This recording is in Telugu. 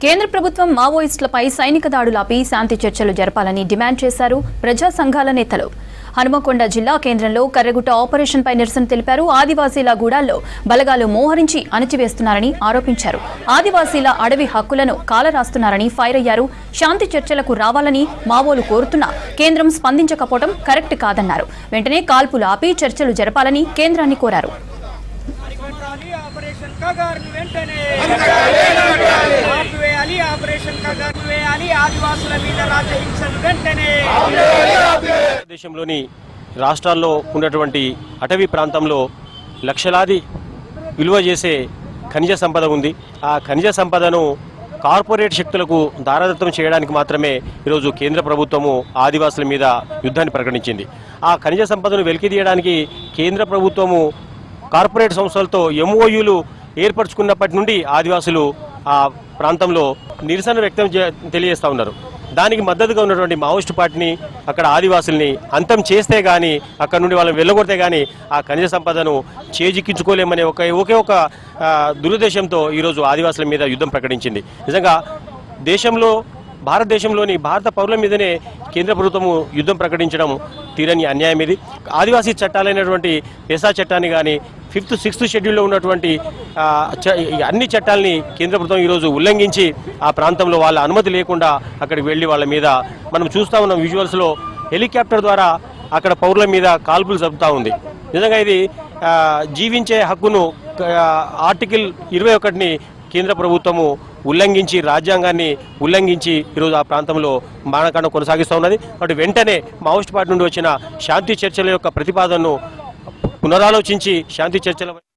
కేంద్ర ప్రభుత్వం మావోయిస్టులపై సైనిక దాడులాపి శాంతి చర్చలు జరపాలని డిమాండ్ చేశారు ప్రజా సంఘాల నేతలు. హనుమకొండ జిల్లా కేంద్రంలో కర్రెగుట్ట ఆపరేషన్పై నిరసన తెలిపారు. ఆదివాసీల గూడాల్లో బలగాలు మోహరించి అణచివేస్తున్నారని ఆరోపించారు. ఆదివాసీల అడవి హక్కులను కాలరాస్తున్నారని ఫైర్ అయ్యారు. శాంతి చర్చలకు రావాలని మావోలు కోరుతున్నా కేంద్రం స్పందించకపోవడం కరెక్ట్ కాదన్నారు. వెంటనే కాల్పులు ఆపి చర్చలు జరపాలని కేంద్రాన్ని కోరారు. దేశంలోని రాష్ట్రాల్లో ఉన్నటువంటి అటవీ ప్రాంతంలో లక్షలాది విలువ చేసే ఖనిజ సంపద ఉంది. ఆ ఖనిజ సంపదను కార్పొరేట్ శక్తులకు దారాదత్తం చేయడానికి మాత్రమే ఈరోజు కేంద్ర ప్రభుత్వము ఆదివాసుల మీద యుద్ధాన్ని ప్రకటించింది. ఆ ఖనిజ సంపదను వెలికితీయడానికి కేంద్ర ప్రభుత్వము కార్పొరేట్ సంస్థలతో ఎంఓయూలు ఏర్పరచుకున్నప్పటి నుండి ఆదివాసులు ఆ ప్రాంతంలో నిరసన వ్యక్తం తెలియజేస్తూ ఉన్నారు. దానికి మద్దతుగా ఉన్నటువంటి మావోయిస్టు పార్టీని అక్కడ ఆదివాసుల్ని అంతం చేస్తే కానీ అక్కడ నుండి వాళ్ళని వెళ్ళగొడితే కానీ ఆ ఖనిజ సంపదను చేజిక్కించుకోలేమనే ఒకే ఒక దురుద్దేశంతో ఈరోజు ఆదివాసుల మీద యుద్ధం ప్రకటించింది. నిజంగా భారతదేశంలోని భారత పౌరుల మీదనే కేంద్ర ప్రభుత్వము యుద్ధం ప్రకటించడం తీరని అన్యాయం. ఇది ఆదివాసీ చట్టాలైనటువంటి ఎస్ఆ చట్టాన్ని కానీ 5th 6th షెడ్యూల్లో ఉన్నటువంటి అన్ని చట్టాలని కేంద్ర ప్రభుత్వం ఈరోజు ఉల్లంఘించి ఆ ప్రాంతంలో వాళ్ళ అనుమతి లేకుండా అక్కడికి వెళ్ళి వాళ్ళ మీద మనం చూస్తూ ఉన్నాం. విజువల్స్లో హెలికాప్టర్ ద్వారా అక్కడ పౌరుల మీద కాల్పులు జరుపుతూ ఉంది. నిజంగా ఇది జీవించే హక్కును ఆర్టికల్ 21ని కేంద్ర ప్రభుత్వము ఉల్లంఘించి రాజ్యాంగాన్ని ఉల్లంఘించి ఈరోజు ఆ ప్రాంతంలో మానకాండం కొనసాగిస్తూ ఉన్నది. కాబట్టి వెంటనే మావోయిస్ట్ పార్టీ నుండి వచ్చిన శాంతి చర్చల యొక్క ప్రతిపాదనను పునరాలోచించి శాంతి చర్చల